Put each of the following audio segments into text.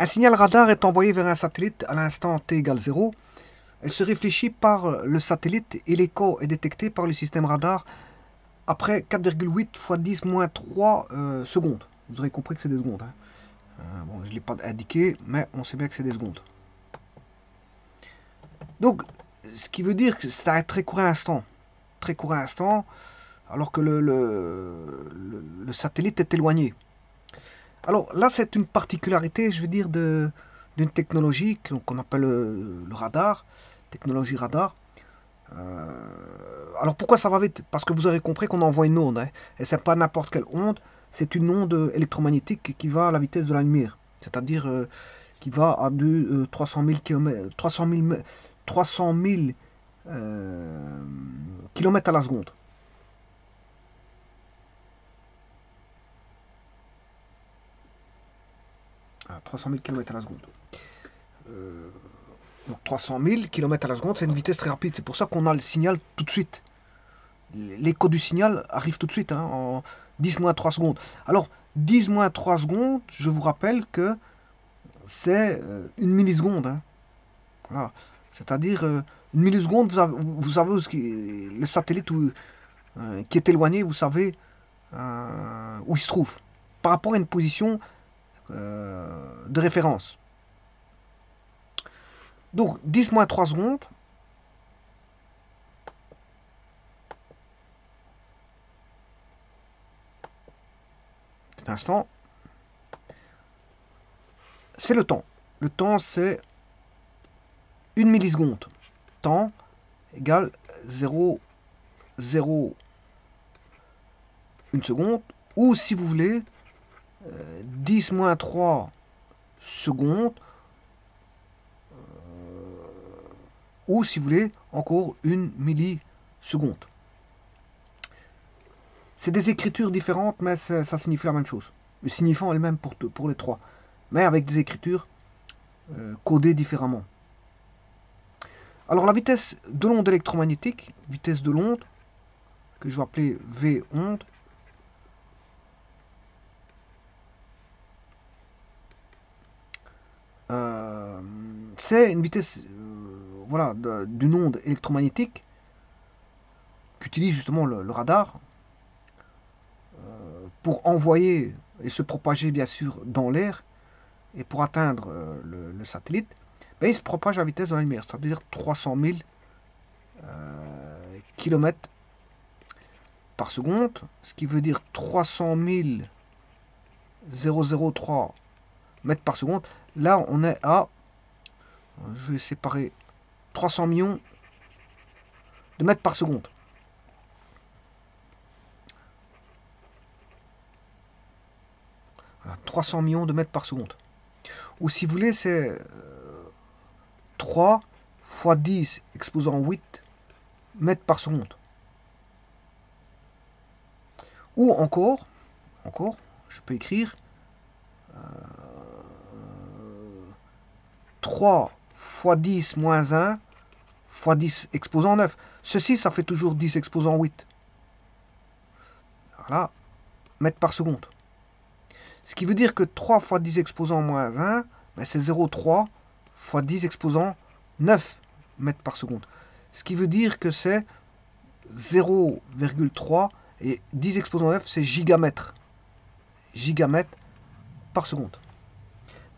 Un signal radar est envoyé vers un satellite à l'instant t égale 0. Elle se réfléchit par le satellite et l'écho est détecté par le système radar après 4,8 fois 10 moins 3 secondes. Vous aurez compris que c'est des secondes. Hein. Bon, je ne l'ai pas indiqué, mais on sait bien que c'est des secondes. Donc, ce qui veut dire que c'est un très court instant. Très court instant, alors que le satellite est éloigné. Alors là, c'est une particularité, je veux dire, d'une technologie qu'on appelle le radar, technologie radar. Alors pourquoi ça va vite? Parce que vous avez compris qu'on envoie une onde, hein, et c'est pas n'importe quelle onde, c'est une onde électromagnétique qui va à la vitesse de la lumière, c'est-à-dire qui va à 300 000 km, 300 000 km à la seconde. Ah, 300 000 km à la seconde. Donc 300 000 km à la seconde, c'est une vitesse très rapide. C'est pour ça qu'on a le signal tout de suite. L'écho du signal arrive tout de suite, hein, en 10-3 secondes. Alors, 10-3 secondes, je vous rappelle que c'est une milliseconde. Hein. Voilà. C'est-à-dire, une milliseconde, vous savez le satellite qui est éloigné, vous savez où il se trouve. Par rapport à une position de référence. Donc, 10-3 secondes, cet instant, c'est le temps. Le temps, c'est une milliseconde. Temps égale 0,01 seconde. Ou si vous voulez, 10-3 secondes. Ou si vous voulez, encore une milliseconde. C'est des écritures différentes, mais ça signifie la même chose. Le signifiant est le même pour les trois. Mais avec des écritures codées différemment. Alors la vitesse de l'onde électromagnétique, vitesse de l'onde, que je vais appeler V onde, c'est une vitesse voilà, d'une onde électromagnétique qu'utilise justement le radar pour envoyer et se propager bien sûr dans l'air et pour atteindre le satellite, ben, il se propage à la vitesse de la lumière, c'est-à-dire 300 000 km par seconde, ce qui veut dire 300 003 mètres par seconde. Là, on est à, je vais séparer 300 millions de mètres par seconde. Voilà, 300 millions de mètres par seconde. Ou si vous voulez, c'est 3 fois 10 exposant 8 mètres par seconde. Ou encore, je peux écrire 3 fois 10 moins 1 fois 10 exposant 9. Ceci, ça fait toujours 10 exposant 8. Voilà, mètres par seconde. Ce qui veut dire que 3 fois 10 exposant moins 1, ben c'est 0,3 fois 10 exposant 9 mètres par seconde. Ce qui veut dire que c'est 0,3 et 10 exposant 9, c'est gigamètres. Gigamètres par seconde.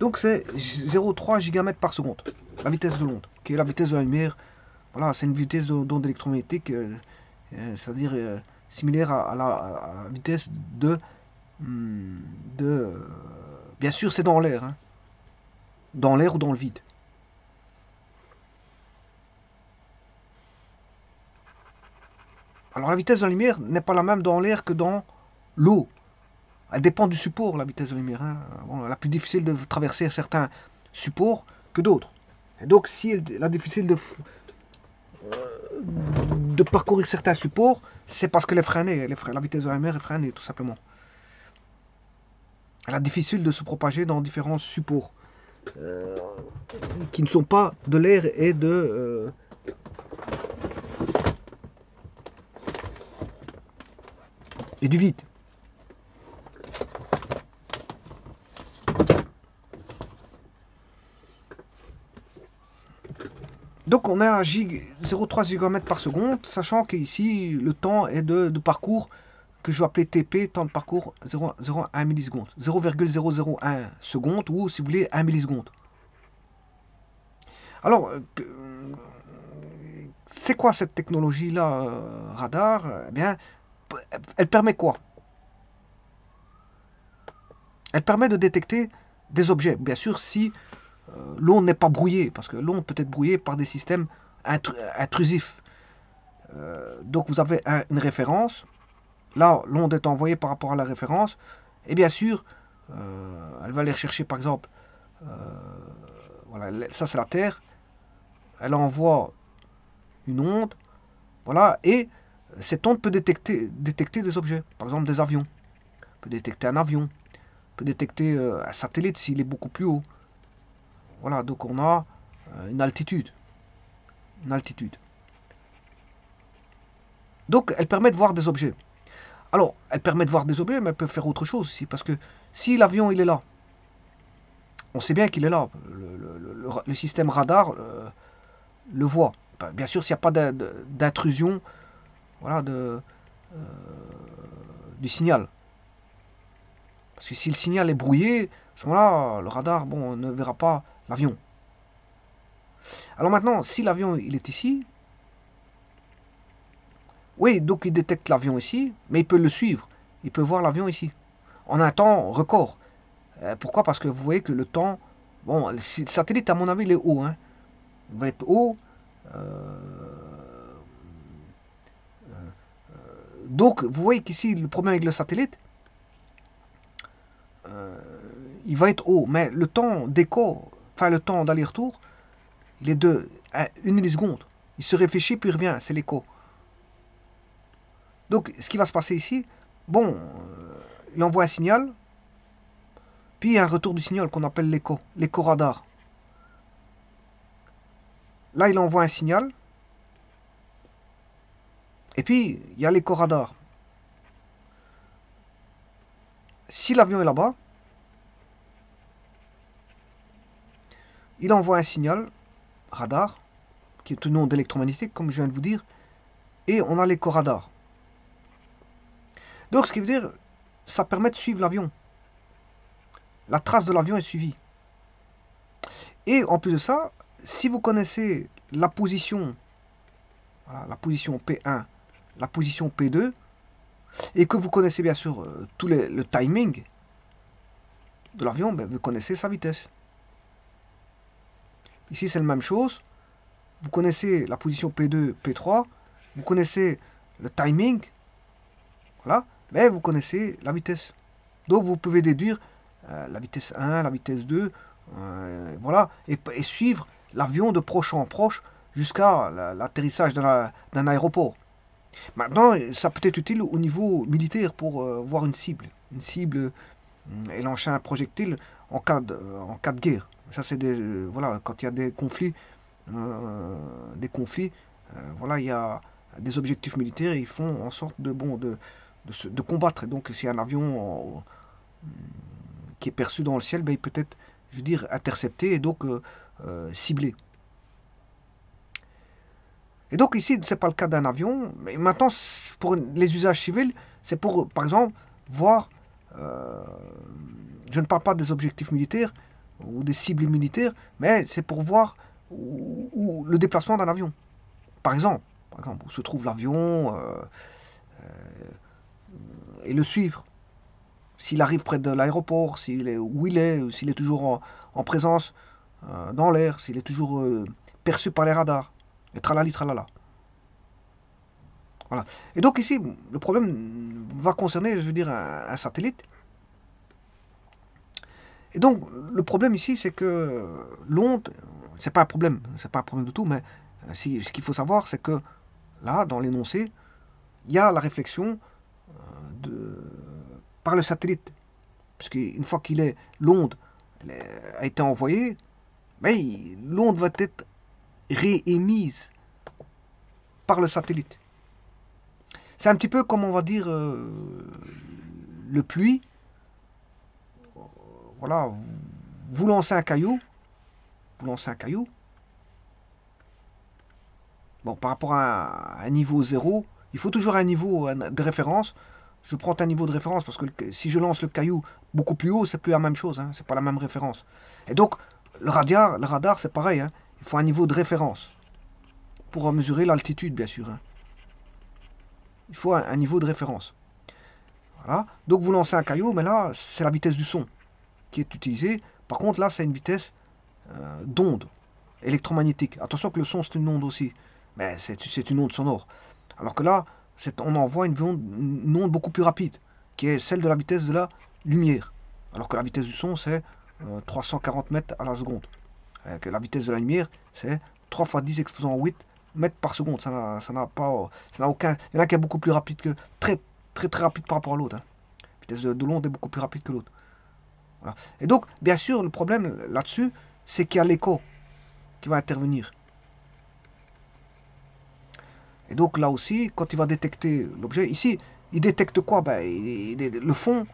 Donc c'est 0,3 gigamètres par seconde, la vitesse de l'onde, qui est la vitesse de la lumière. Voilà, c'est une vitesse d'onde électromagnétique, c'est-à-dire similaire à la vitesse bien sûr, c'est dans l'air, hein, dans l'air ou dans le vide. Alors la vitesse de la lumière n'est pas la même dans l'air que dans l'eau. Elle dépend du support, la vitesse de la lumière. Hein. Bon, elle est plus difficile de traverser certains supports que d'autres. Et donc, si elle est difficile de parcourir certains supports, c'est parce qu'elle est freinée. La vitesse de la lumière est freinée, tout simplement. Elle est difficile de se propager dans différents supports qui ne sont pas de l'air et et du vide. Donc on est à 0,3 gigamètres par seconde, sachant qu'ici le temps est de parcours que je vais appeler TP, temps de parcours 0,01 milliseconde, 0,001 seconde ou si vous voulez 1 milliseconde. Alors, c'est quoi cette technologie-là, radar? Eh bien, elle permet quoi? Elle permet de détecter des objets, bien sûr si l'onde n'est pas brouillée, parce que l'onde peut être brouillée par des systèmes intrusifs. Donc vous avez une référence, là l'onde est envoyée par rapport à la référence, et bien sûr, elle va aller rechercher par exemple, voilà, ça c'est la Terre, elle envoie une onde, voilà, et cette onde peut détecter des objets, par exemple des avions, peut détecter un avion, peut détecter un satellite s'il est beaucoup plus haut. Voilà, donc on a une altitude. Une altitude. Donc elle permet de voir des objets. Alors, elle permet de voir des objets, mais elle peut faire autre chose aussi, parce que si l'avion il est là, on sait bien qu'il est là, le système radar le voit. Bien sûr, s'il n'y a pas d'intrusion, voilà, du signal. Parce que si le signal est brouillé, à ce moment-là, le radar, bon, ne verra pas l'avion. Alors maintenant, si l'avion il est ici, oui, donc il détecte l'avion ici, mais il peut le suivre. Il peut voir l'avion ici, en un temps record. Pourquoi? Parce que vous voyez que le temps... Bon, le satellite, à mon avis, il est haut. Hein. Il va être haut. Euh, donc, vous voyez qu'ici, le problème avec le satellite, euh, il va être haut. Mais le temps d'écho, enfin le temps d'aller-retour, il est de 1 milliseconde. Il se réfléchit, puis il revient. C'est l'écho. Donc, ce qui va se passer ici, bon, il envoie un signal, puis il y a un retour du signal qu'on appelle l'écho radar. Là, il envoie un signal, et puis il y a l'écho radar. Si l'avion est là-bas, il envoie un signal radar, qui est une onde électromagnétique, comme je viens de vous dire, et on a l'écho radar. Donc, ce qui veut dire, ça permet de suivre l'avion. La trace de l'avion est suivie. Et en plus de ça, si vous connaissez la position, voilà, la position P1, la position P2, et que vous connaissez bien sûr tout le timing de l'avion, ben, vous connaissez sa vitesse. Ici, c'est la même chose. Vous connaissez la position P2, P3, vous connaissez le timing, voilà, mais vous connaissez la vitesse. Donc, vous pouvez déduire la vitesse 1, la vitesse 2, voilà, et suivre l'avion de proche en proche jusqu'à l'atterrissage d'un aéroport. Maintenant, ça peut être utile au niveau militaire pour voir une cible. Une cible et lancer un projectile en cas de guerre. Ça, c'est voilà, quand il y a des conflits, voilà, il y a des objectifs militaires et ils font en sorte de combattre. Et donc, si un avion qui est perçu dans le ciel, ben, il peut être, je veux dire, intercepté et donc ciblé. Et donc ici, ce n'est pas le cas d'un avion, mais maintenant, pour les usages civils, c'est pour, par exemple, voir, euh, je ne parle pas des objectifs militaires ou des cibles militaires, mais c'est pour voir le déplacement d'un avion. Par exemple, où se trouve l'avion et le suivre. S'il arrive près de l'aéroport, où il est, s'il est toujours en présence dans l'air, s'il est toujours perçu par les radars. Et tralali tralala. Voilà. Et donc ici, le problème va concerner, je veux dire, un satellite. Et donc, le problème ici, c'est que l'onde, c'est pas un problème, c'est pas un problème du tout, mais ce qu'il faut savoir, c'est que là, dans l'énoncé, il y a la réflexion de, par le satellite. Parce qu'une fois qu'il est, l'onde a été envoyée, mais l'onde va être réémise par le satellite. C'est un petit peu comme on va dire le pluie. Voilà, vous lancez un caillou, Bon, par rapport à un niveau 0, il faut toujours un niveau de référence. Je prends un niveau de référence parce que si je lance le caillou beaucoup plus haut, c'est plus la même chose, hein, c'est pas la même référence. Et donc, le radar c'est pareil, hein, il faut un niveau de référence pour mesurer l'altitude, bien sûr, hein. Il faut un niveau de référence. Voilà. Donc vous lancez un caillou, mais là, c'est la vitesse du son qui est utilisée. Par contre, là, c'est une vitesse d'onde électromagnétique. Attention que le son, c'est une onde aussi. Mais c'est une onde sonore. Alors que là, on envoie une onde beaucoup plus rapide, qui est celle de la vitesse de la lumière. Alors que la vitesse du son, c'est 340 mètres à la seconde. Que la vitesse de la lumière, c'est 3 fois 10 exposant 8 mètres par seconde. Ça n'a pas, ça n'a aucun. Il y en a qui est beaucoup plus rapide que. Très rapide par rapport à l'autre, hein. La vitesse de l'onde est beaucoup plus rapide que l'autre. Voilà. Et donc, bien sûr, le problème là-dessus, c'est qu'il y a l'écho qui va intervenir. Et donc là aussi, quand il va détecter l'objet, ici, il détecte quoi? Ben, le fond,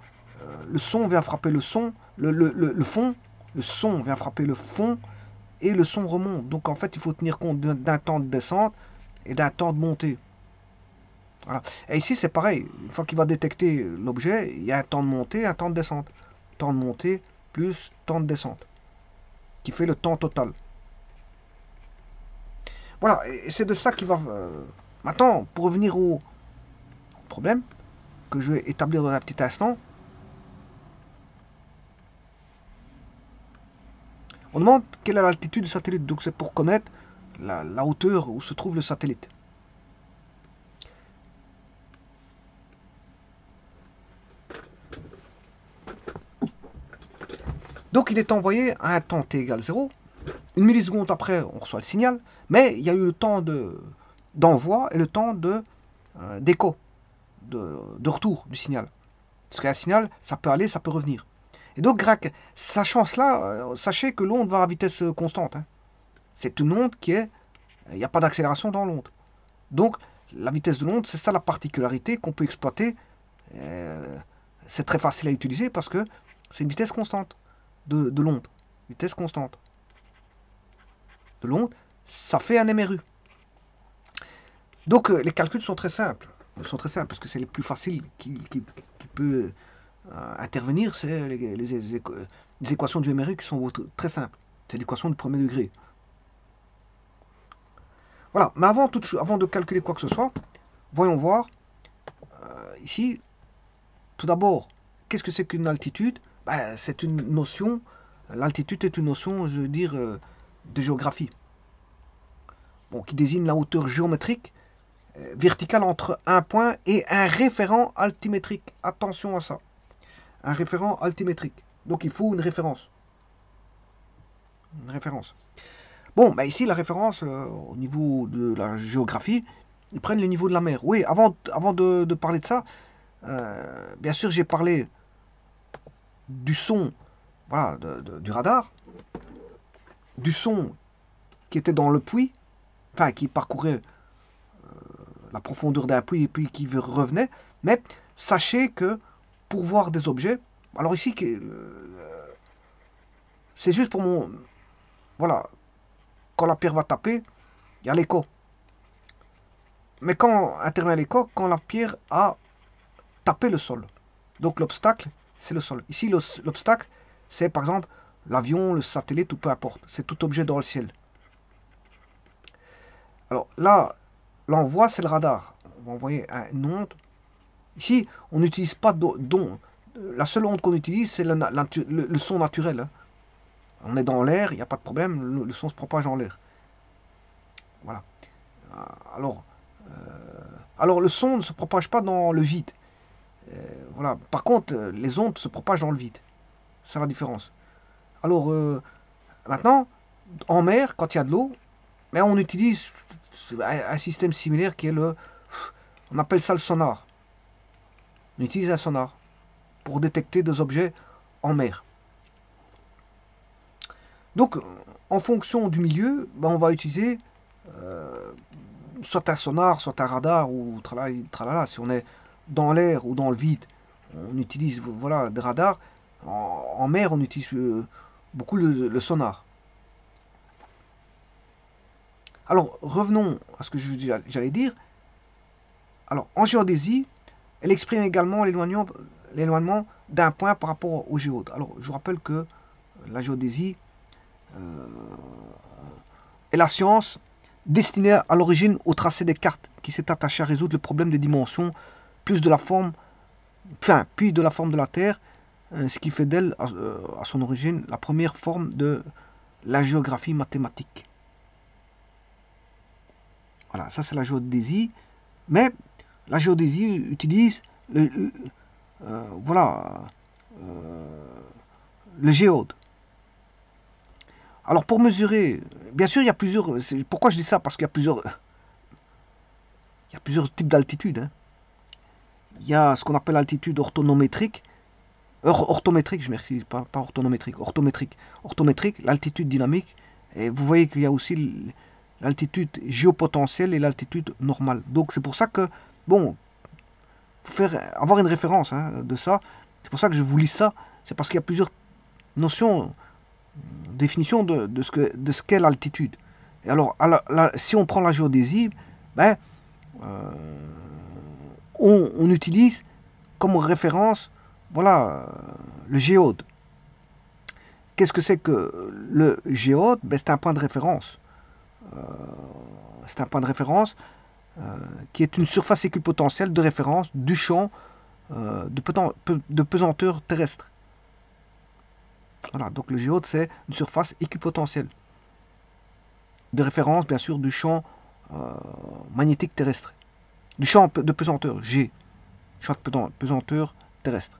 le son vient frapper le son, le fond, le son vient frapper le fond, et le son remonte. Donc en fait, il faut tenir compte d'un temps de descente et d'un temps de montée. Voilà. Et ici, c'est pareil. Une fois qu'il va détecter l'objet, il y a un temps de montée, un temps de descente. Temps de montée plus temps de descente, qui fait le temps total. Voilà, et c'est de ça qu'il va... Maintenant, pour revenir au problème que je vais établir dans un petit instant, on demande quelle est l'altitude du satellite. Donc c'est pour connaître la hauteur où se trouve le satellite. Donc il est envoyé à un temps t égale 0. Une milliseconde après, on reçoit le signal. Mais il y a eu le temps d'envoi et le temps d'écho, de retour du signal. Parce qu'un signal, ça peut aller, ça peut revenir. Et donc, sachant cela, sachez que l'onde va à vitesse constante, hein. C'est une onde qui est... Il n'y a pas d'accélération dans l'onde. Donc, la vitesse de l'onde, c'est ça la particularité qu'on peut exploiter. C'est très facile à utiliser parce que c'est une vitesse constante de l'onde. Vitesse constante de l'onde, ça fait un MRU. Donc, les calculs sont très simples. Ils sont très simples parce que c'est les plus faciles qui peut intervenir, c'est les équations du MRU qui sont très simples. C'est l'équation du premier degré. Voilà, mais avant de calculer quoi que ce soit, voyons voir ici, tout d'abord, qu'est-ce que c'est qu'une altitude? Ben, c'est une notion, l'altitude est une notion, je veux dire, de géographie. Bon, qui désigne la hauteur géométrique verticale entre un point et un référent altimétrique. Attention à ça. Un référent altimétrique. Donc il faut une référence. Une référence. Bon, bah ici la référence au niveau de la géographie, ils prennent le niveau de la mer. Oui, avant de parler de ça, bien sûr j'ai parlé du son, voilà, du radar, du son qui était dans le puits, enfin qui parcourait la profondeur d'un puits et puis qui revenait. Mais sachez que pour voir des objets, alors ici c'est juste pour mon, voilà, quand la pierre va taper, il y a l'écho. Mais quand intervient l'écho, quand la pierre a tapé le sol. Donc l'obstacle, c'est le sol. Ici, l'obstacle, c'est par exemple l'avion, le satellite ou peu importe. C'est tout objet dans le ciel. Alors là, l'envoi, c'est le radar. On va envoyer une onde. Ici, on n'utilise pas d'onde. La seule onde qu'on utilise, c'est le son naturel, hein. On est dans l'air, il n'y a pas de problème, le son se propage en l'air. Voilà. Alors, le son ne se propage pas dans le vide. Voilà. Par contre, les ondes se propagent dans le vide. C'est la différence. Alors, maintenant, en mer, quand il y a de l'eau, mais on utilise un système similaire qui est on appelle ça le sonar. On utilise un sonar pour détecter des objets en mer. Donc, en fonction du milieu, ben, on va utiliser soit un sonar, soit un radar, ou tralala. Si on est dans l'air ou dans le vide, on utilise voilà, des radars. En mer, on utilise beaucoup le sonar. Alors, revenons à ce que j'allais dire. Alors, en géodésie, elle exprime également l'éloignement d'un point par rapport au géode. Alors, je vous rappelle que la géodésie est la science destinée à l'origine au tracé des cartes qui s'est attachée à résoudre le problème des dimensions, plus de la forme, puis de la forme de la Terre, ce qui fait d'elle, à son origine, la première forme de la géographie mathématique. Voilà, ça c'est la géodésie. Mais la géodésie utilise voilà, le géode. Alors pour mesurer, bien sûr il y a plusieurs, pourquoi je dis ça? Parce qu'il y a plusieurs types d'altitude. Hein. Il y a ce qu'on appelle l'altitude orthométrique, je m'excuse, pas orthométrique, orthométrique, l'altitude dynamique, et vous voyez qu'il y a aussi l'altitude géopotentielle et l'altitude normale. Donc c'est pour ça que, bon, faut avoir une référence de ça, c'est pour ça que je vous lis ça, c'est parce qu'il y a plusieurs notions, définitions de ce qu'est l'altitude. Et alors, si on prend la géodésie, ben, on utilise comme référence, voilà, le géode. Qu'est-ce que c'est que le géode? Ben, c'est un point de référence. C'est un point de référence qui est une surface équipotentielle de référence du champ de pesanteur terrestre. Voilà, donc le géode, c'est une surface équipotentielle de référence, bien sûr, du champ magnétique terrestre. Du champ de pesanteur, G. Champ de pesanteur terrestre.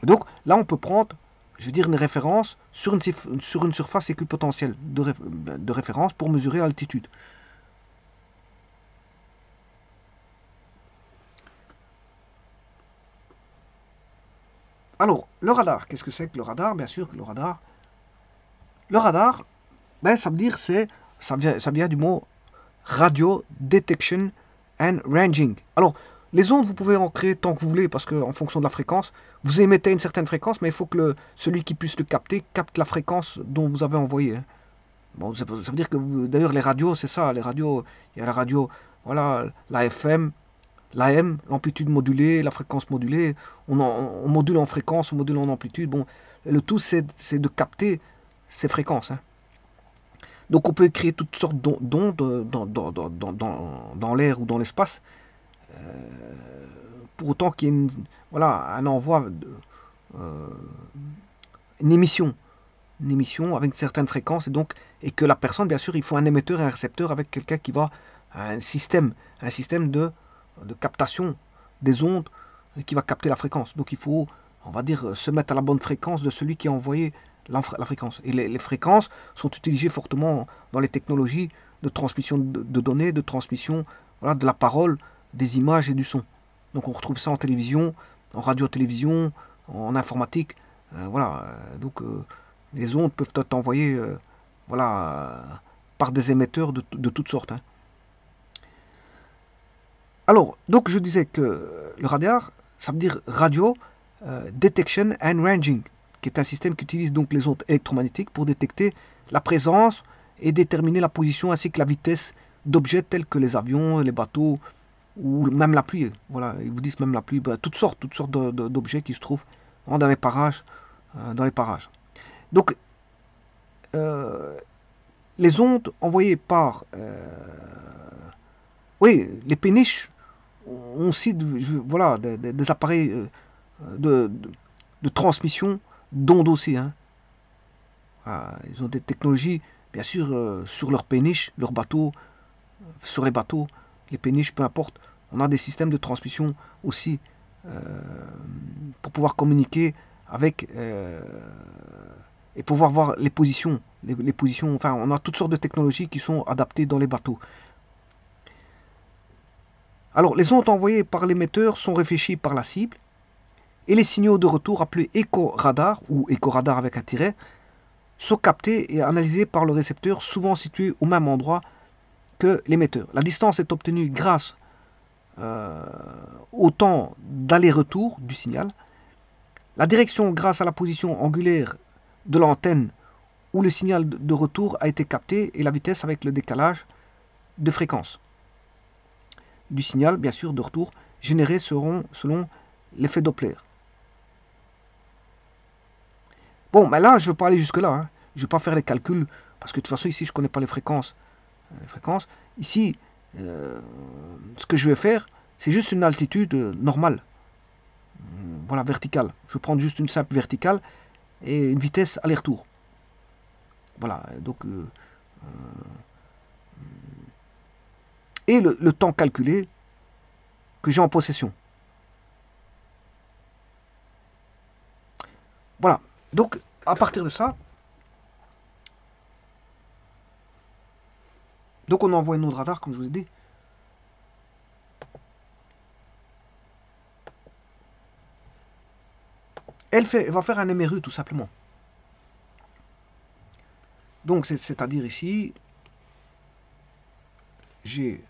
Donc là, on peut prendre, je veux dire, une référence sur une surface équipotentielle de référence pour mesurer l'altitude. Alors, le radar, qu'est-ce que c'est que le radar? Bien sûr que le radar, ben, ça veut dire, ça vient du mot radio detection and ranging. Alors, les ondes, vous pouvez en créer tant que vous voulez, parce qu'en fonction de la fréquence, vous émettez une certaine fréquence, mais il faut que celui qui puisse le capter capte la fréquence dont vous avez envoyé. Hein. Bon, ça veut dire que, d'ailleurs, les radios, c'est ça, les radios, il y a la radio, voilà, la FM, l'AM, l'amplitude modulée, la fréquence modulée, on module en fréquence, on module en amplitude, bon, le tout, c'est de capter ces fréquences. Hein. Donc on peut créer toutes sortes d'ondes dans l'air ou dans l'espace, pour autant qu'il y ait voilà, un envoi, une émission avec une certaine fréquence, et que la personne, bien sûr, il faut un émetteur et un récepteur avec quelqu'un qui va un système de captation des ondes qui va capter la fréquence. Donc il faut, on va dire, se mettre à la bonne fréquence de celui qui a envoyé la fréquence. Et les fréquences sont utilisées fortement dans les technologies de transmission de données, de transmission, voilà, de la parole, des images et du son. Donc on retrouve ça en télévision, en radio-télévision, en informatique. Voilà, donc les ondes peuvent être envoyées voilà, par des émetteurs de toutes sortes. Hein. Alors, donc je disais que le radar, ça veut dire radio detection and ranging, qui est un système qui utilise donc les ondes électromagnétiques pour détecter la présence et déterminer la position ainsi que la vitesse d'objets tels que les avions, les bateaux ou même la pluie. Voilà, ils vous disent même la pluie, bah, toutes sortes d'objets qui se trouvent dans les parages. Donc, les ondes envoyées par les péniches ont aussi voilà, des appareils de transmission d'ondes aussi. Hein. Voilà, ils ont des technologies, bien sûr, sur leurs péniches, leurs bateaux, sur les bateaux, les péniches, peu importe. On a des systèmes de transmission aussi pour pouvoir communiquer avec et pouvoir voir les positions. Les positions, enfin, on a toutes sortes de technologies qui sont adaptées dans les bateaux. Alors, les ondes envoyées par l'émetteur sont réfléchies par la cible et les signaux de retour appelés éco-radar ou éco-radar avec un tiret sont captés et analysés par le récepteur, souvent situé au même endroit que l'émetteur. La distance est obtenue grâce au temps d'aller-retour du signal, la direction grâce à la position angulaire de l'antenne où le signal de retour a été capté et la vitesse avec le décalage de fréquence du signal, bien sûr, de retour, généré selon l'effet Doppler. Bon, mais là, je ne veux pas aller jusque-là. Hein. Je ne vais pas faire les calculs, parce que de toute façon, ici, je ne connais pas les fréquences. Ici, ce que je vais faire, c'est juste une altitude normale. Voilà, verticale. Je vais prendre juste une simple verticale et une vitesse aller-retour. Voilà, donc... et le temps calculé que j'ai en possession. Voilà, donc à partir de ça, donc on envoie une autre radar, comme je vous ai dit. Elle va faire un MRU tout simplement. Donc c'est-à-dire ici, j'ai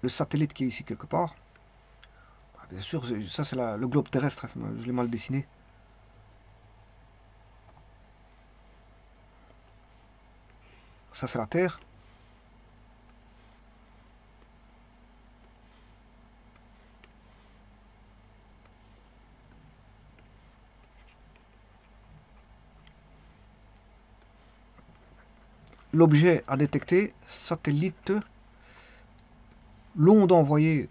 le satellite qui est ici quelque part. Bien sûr, ça c'est le globe terrestre, je l'ai mal dessiné. Ça c'est la Terre. L'objet à détecter, satellite, l'onde envoyée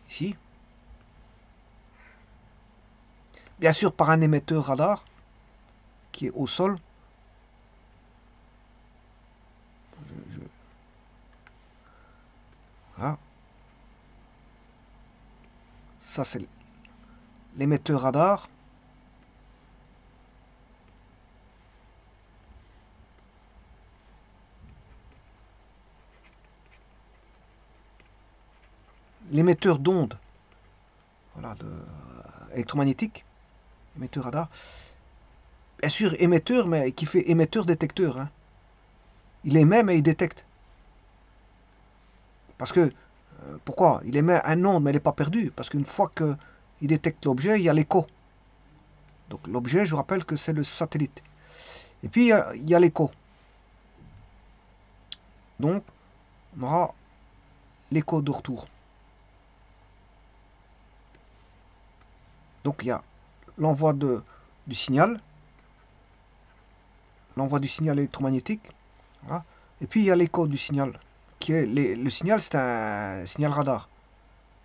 ici. Bien sûr par un émetteur radar qui est au sol. Voilà. Ça c'est l'émetteur radar. L'émetteur d'onde, voilà, électromagnétique, émetteur radar. Bien sûr émetteur, mais qui fait émetteur-détecteur. Hein. Il émet mais il détecte. Parce que, pourquoi? Il émet un onde mais elle n'est pas perdue. Parce qu'une fois qu'il détecte l'objet, il y a l'écho. Donc l'objet, je rappelle que c'est le satellite. Et puis il y a l'écho. Donc on aura l'écho de retour. Donc il y a l'envoi du signal. L'envoi du signal électromagnétique. Voilà. Et puis il y a l'écho du signal. Qui est le signal, c'est un signal radar.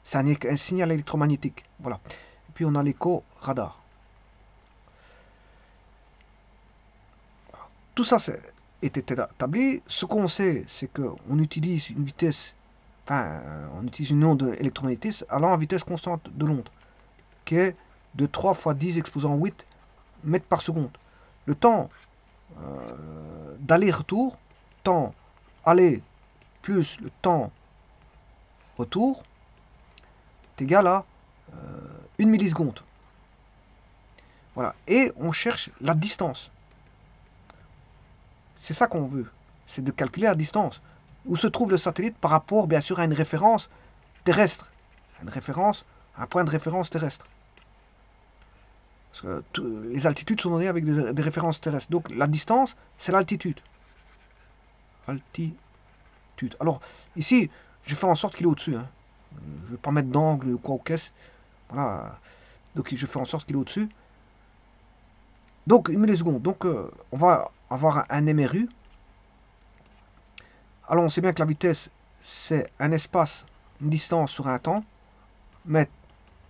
C'est un signal électromagnétique. Voilà. Et puis on a l'écho radar. Tout ça est établi. Ce qu'on sait, c'est qu'on utilise une vitesse, enfin, on utilise une onde électromagnétique allant à vitesse constante de l'onde, qui est de 3 fois 10 exposant 8 mètres par seconde. Le temps d'aller-retour, temps aller plus le temps retour, est égal à 1 milliseconde. Voilà. Et on cherche la distance. C'est ça qu'on veut. C'est de calculer la distance. Où se trouve le satellite par rapport, bien sûr, à une référence terrestre. Un point de référence terrestre. Parce que les altitudes sont données avec des références terrestres. Donc la distance, c'est l'altitude. Altitude. Alors, ici, je fais en sorte qu'il est au-dessus. Hein. Je ne vais pas mettre d'angle ou quoi ou qu'est-ce. Voilà. Donc je fais en sorte qu'il est au-dessus. Donc, 1 milliseconde. Donc, on va avoir un MRU. Alors, on sait bien que la vitesse, c'est un espace, une distance sur un temps, mètres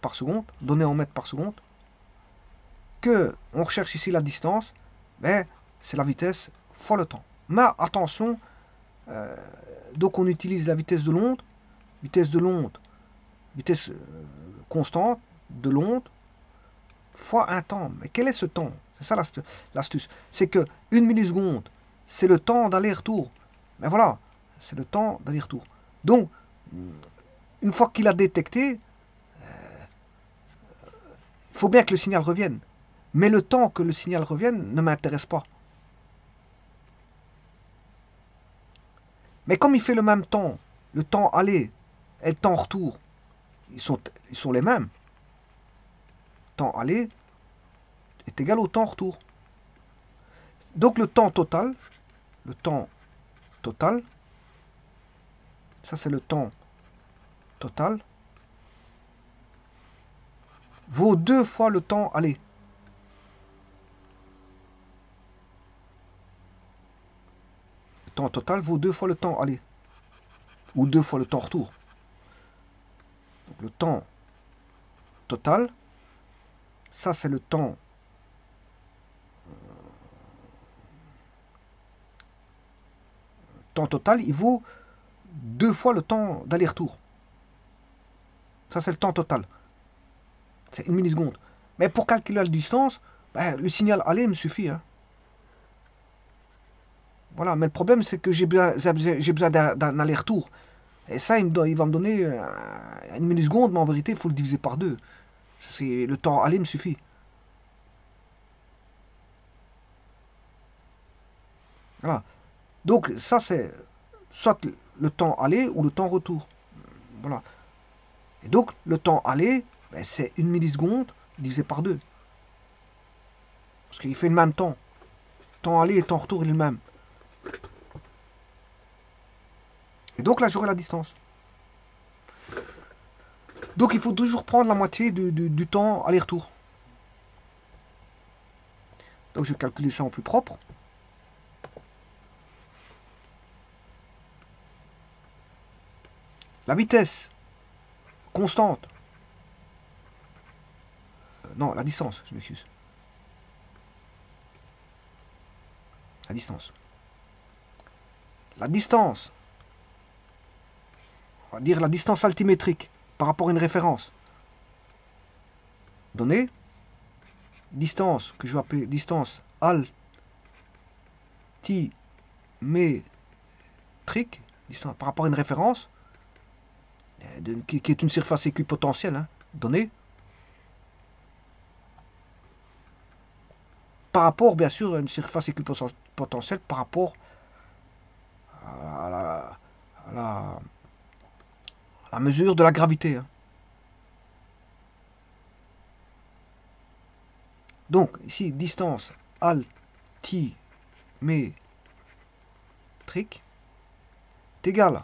par seconde, donné en mètres par seconde. Que on recherche ici la distance, mais c'est la vitesse fois le temps. Mais attention, donc on utilise la vitesse de l'onde, vitesse constante de l'onde, fois un temps. Mais quel est ce temps? C'est ça l'astuce. C'est que 1 milliseconde, c'est le temps d'aller-retour. Mais voilà, c'est le temps d'aller-retour. Donc, une fois qu'il a détecté, il faut bien que le signal revienne. Mais le temps que le signal revienne ne m'intéresse pas. Mais comme il fait le même temps, le temps aller et le temps retour, ils sont les mêmes. Temps aller et est égal au temps retour. Donc le temps total, ça c'est le temps total, vaut 2 fois le temps aller. Le temps total vaut 2 fois le temps aller. Ou 2 fois le temps retour. Donc le temps total, ça c'est le temps total, il vaut 2 fois le temps d'aller-retour. Ça c'est le temps total. C'est 1 milliseconde. Mais pour calculer la distance, ben, le signal aller me suffit. Hein. Voilà, mais le problème c'est que j'ai besoin d'un aller-retour. Et ça, il va me donner 1 milliseconde, mais en vérité, il faut le diviser par 2. Le temps aller me suffit. Voilà. Donc ça c'est soit le temps aller ou le temps retour. Voilà. Et donc le temps aller, ben, c'est 1 milliseconde divisé par 2. Parce qu'il fait le même temps. Temps aller et temps retour, il est le même. Et donc là, j'aurai la distance. Donc il faut toujours prendre la moitié du temps aller-retour. Donc je vais calculer ça en plus propre. La vitesse constante. Non, la distance, je m'excuse. La distance. La distance. On va dire la distance altimétrique par rapport à une référence. Donnée. Distance, que je vais appeler distance altimétrique. Distance par rapport à une référence. Qui est une surface équipotentielle. Hein, donnée. Par rapport, bien sûr, à une surface équipotentielle par rapport à la mesure de la gravité. Hein. Donc, ici, distance altimétrique est égale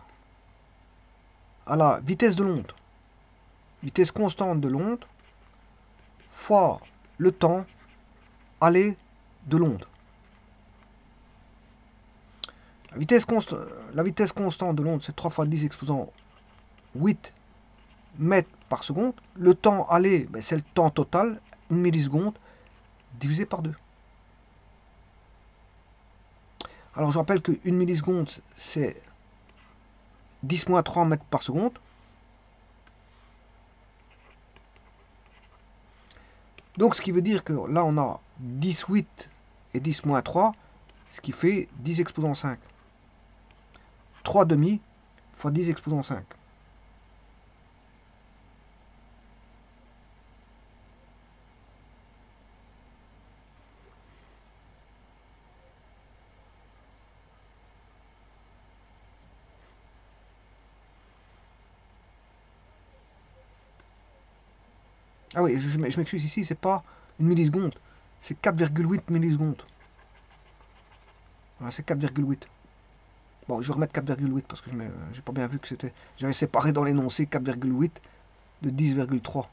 à la vitesse de l'onde, vitesse constante de l'onde, fois le temps aller de l'onde. La vitesse constante de l'onde, c'est 3 fois 10 exposant 8 mètres par seconde. Le temps aller, ben, c'est le temps total, 1 milliseconde, divisé par 2. Alors je rappelle que 1 milliseconde, c'est 10-3 mètres par seconde. Donc ce qui veut dire que là on a 18 et 10-3, ce qui fait 10 exposant 5. 3 demi fois 10 exposant 5. Ah oui, je m'excuse ici, c'est pas une milliseconde, c'est 4,8 millisecondes. Voilà, c'est 4,8. Bon, je vais remettre 4,8 parce que j'ai pas bien vu que c'était. J'avais séparé dans l'énoncé 4,8 de 10,3.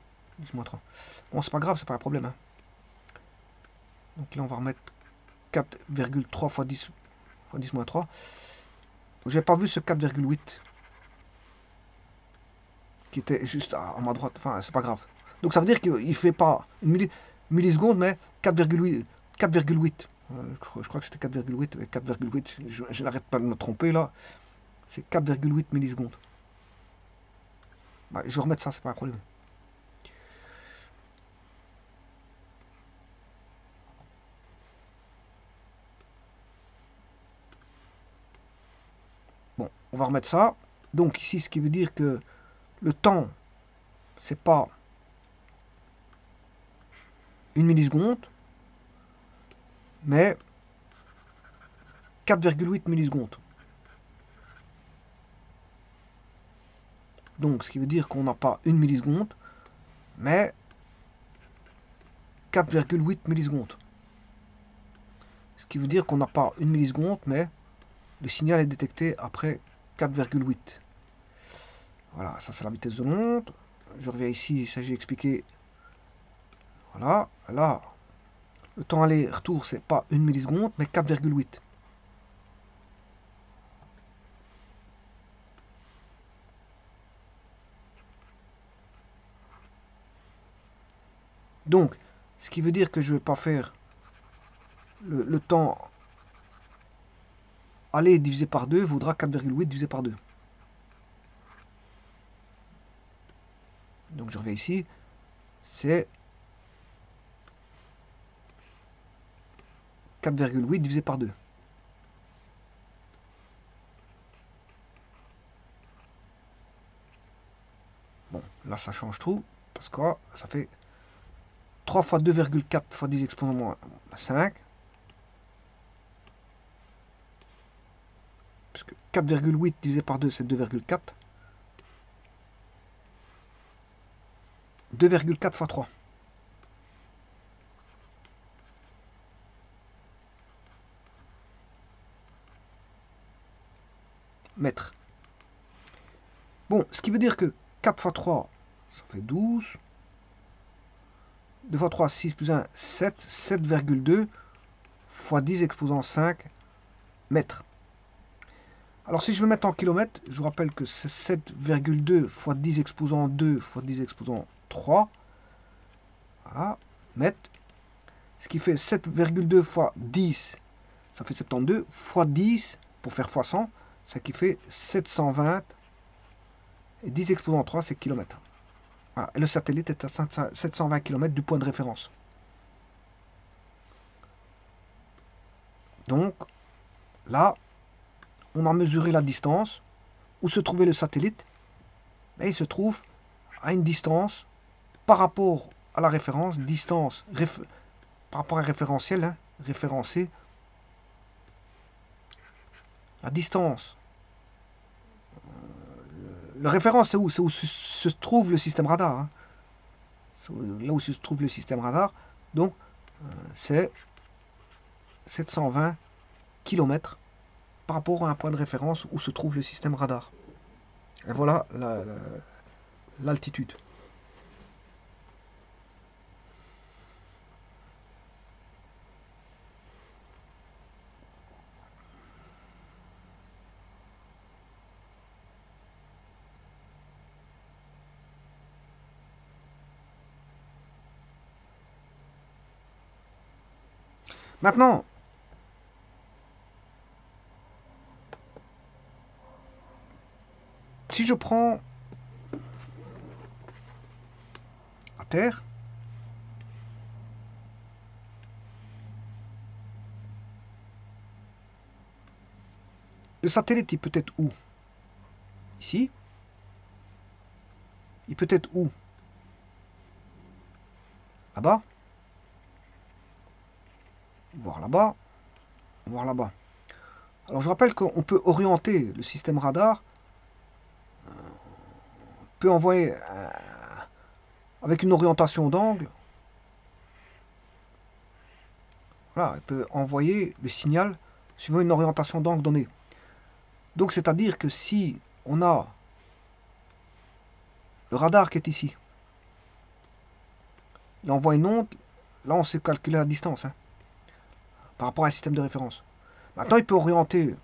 10-3. Bon, c'est pas grave, c'est pas un problème. Hein. Donc là, on va remettre 4,3 fois 10 fois 10-3. J'ai pas vu ce 4,8 qui était juste à ma droite. Enfin, c'est pas grave. Donc ça veut dire qu'il fait pas une milliseconde, mais 4,8. 4,8. Je crois que c'était 4,8. 4,8. Je n'arrête pas de me tromper là. C'est 4,8 millisecondes. Bah, je vais remettre ça, c'est pas un problème. Bon, on va remettre ça. Donc ici, ce qui veut dire que le temps, c'est pas une milliseconde, mais 4,8 millisecondes. Donc, ce qui veut dire qu'on n'a pas une milliseconde, mais 4,8 millisecondes. Ce qui veut dire qu'on n'a pas 1 milliseconde, mais le signal est détecté après 4,8. Voilà, ça c'est la vitesse de l'onde. Je reviens ici, ça j'ai expliqué. Voilà, là, le temps aller-retour, c'est pas 1 milliseconde, mais 4,8. Donc, ce qui veut dire que je ne vais pas faire le temps aller divisé par 2 vaudra 4,8 divisé par 2. Donc je reviens ici, c'est 4,8 divisé par 2. Bon, là ça change tout, parce que ça fait 3 fois 2,4 fois 10 exposant moins 5. Parce que 4,8 divisé par 2, c'est 2,4. 2,4 fois 3. Mètres. Bon, ce qui veut dire que 4 fois 3, ça fait 12. 2 fois 3, 6 plus 1, 7. 7,2 fois 10 exposant 5 mètres. Alors si je veux mettre en kilomètres, je vous rappelle que c'est 7,2 fois 10 exposant 2 fois 10 exposant 3. Voilà, mètres. Ce qui fait 7,2 fois 10, ça fait 72, fois 10, pour faire fois 100, ce qui fait 720. Et 10 exposant 3, c'est kilomètres. Voilà. Et le satellite est à 720 km du point de référence. Donc, là, on a mesuré la distance. Où se trouvait le satellite? Et il se trouve à une distance par rapport à la référence, distance par rapport à un référentiel, hein, référencé. La distance. Le référence, c'est où? C'est où se trouve le système radar. Hein. Là où se trouve le système radar. Donc, c'est 720 km par rapport à un point de référence où se trouve le système radar. Et voilà l'altitude. Maintenant, si je prends la Terre, le satellite, il peut être où? Ici. Il peut être où? Là-bas. Voir là-bas. Voir là-bas. Alors je rappelle qu'on peut orienter le système radar, peut envoyer avec une orientation d'angle, voilà, il peut envoyer le signal suivant une orientation d'angle donnée. Donc c'est-à-dire que si on a le radar qui est ici, il envoie une onde, là on sait calculer la distance hein, par rapport à un système de référence. Maintenant il peut orienter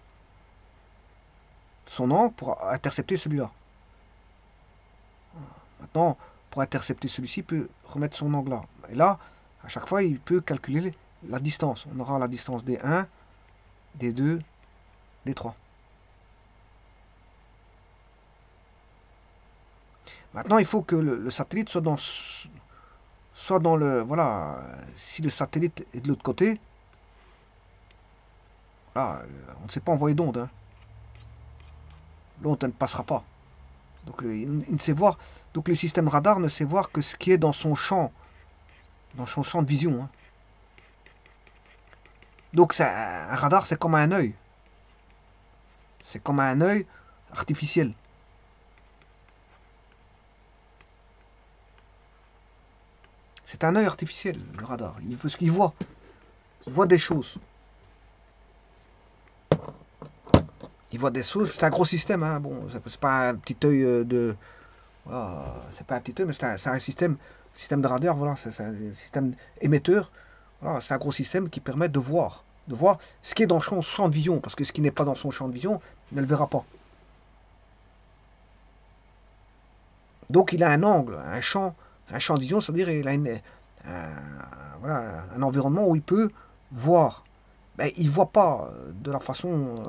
son angle pour intercepter celui-là. Maintenant, pour intercepter celui-ci, il peut remettre son angle là. Et là, à chaque fois, il peut calculer la distance. On aura la distance des 1, des 2, des 3. Maintenant, il faut que le satellite soit dans le... Voilà, si le satellite est de l'autre côté, voilà, on ne sait pas envoyer d'onde. Hein. L'onde, elle ne passera pas. Donc, il ne sait voir... Donc, le système radar ne sait voir que ce qui est dans son champ de vision. Hein. Donc, un radar, c'est comme un œil. C'est comme un œil artificiel. C'est un œil artificiel, le radar. Parce qu'il voit. Il voit des choses. Il voit des choses. C'est un gros système. Hein. Bon, c'est pas un petit œil de... Voilà, c'est pas un petit œil, mais c'est un système de radar. Voilà, c'est un système émetteur. Voilà, c'est un gros système qui permet de voir. De voir ce qui est dans son champ de vision. Parce que ce qui n'est pas dans son champ de vision, il ne le verra pas. Donc il a un angle, un champ de vision, c'est-à-dire il a voilà, un environnement où il peut voir. Ben, il ne voit pas de la façon...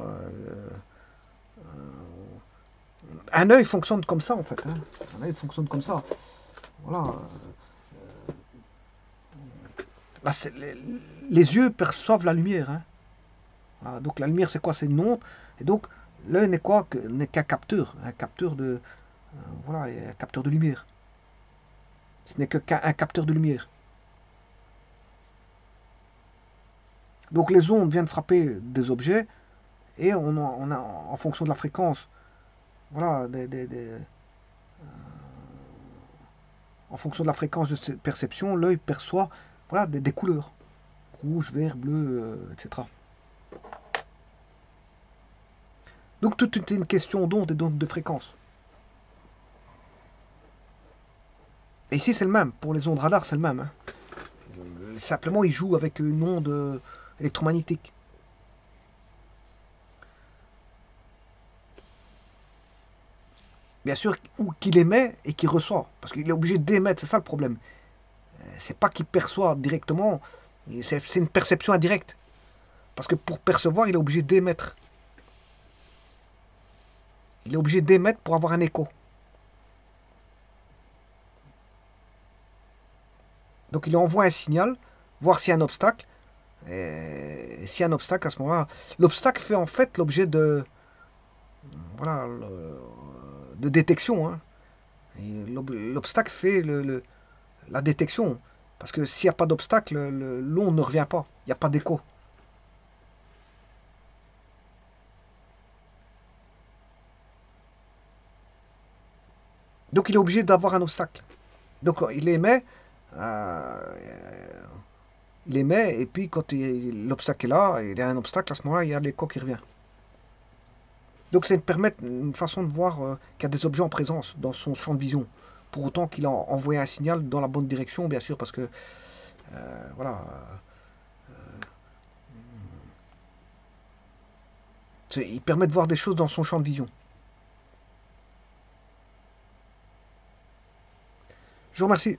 un œil fonctionne comme ça en fait. Hein. Un œil fonctionne comme ça. Voilà. Là, les yeux perçoivent la lumière. Hein. Voilà, donc la lumière c'est quoi? C'est une onde. Et donc l'œil n'est quoi? N'est qu'un capteur. Un capteur de... voilà, un capteur de lumière. Ce n'est qu'un capteur de lumière. Donc les ondes viennent frapper des objets et on a en fonction de la fréquence, voilà, en fonction de la fréquence de cette perception, l'œil perçoit voilà, des couleurs. Rouge, vert, bleu, etc. Donc tout est une question d'onde et donc de fréquence. Et ici c'est le même, pour les ondes radar c'est le même. Hein. Simplement il joue avec une onde électromagnétique. Bien sûr, ou qu'il émet et qu'il reçoit. Parce qu'il est obligé d'émettre, c'est ça le problème. C'est pas qu'il perçoit directement, c'est une perception indirecte. Parce que pour percevoir, il est obligé d'émettre. Il est obligé d'émettre pour avoir un écho. Donc il envoie un signal, voir s'il y a un obstacle. Et s'il y a un obstacle à ce moment-là, l'obstacle fait en fait l'objet de, voilà, de détection. Hein. L'obstacle fait la détection. Parce que s'il n'y a pas d'obstacle, l'onde ne revient pas. Il n'y a pas d'écho. Donc il est obligé d'avoir un obstacle. Donc il émet, et puis quand l'obstacle est là, il y a un obstacle, à ce moment-là, il y a l'écho qui revient. Donc ça permet une façon de voir qu'il y a des objets en présence dans son champ de vision. Pour autant qu'il a envoyé un signal dans la bonne direction, bien sûr, parce que voilà. Il permet de voir des choses dans son champ de vision. Je vous remercie.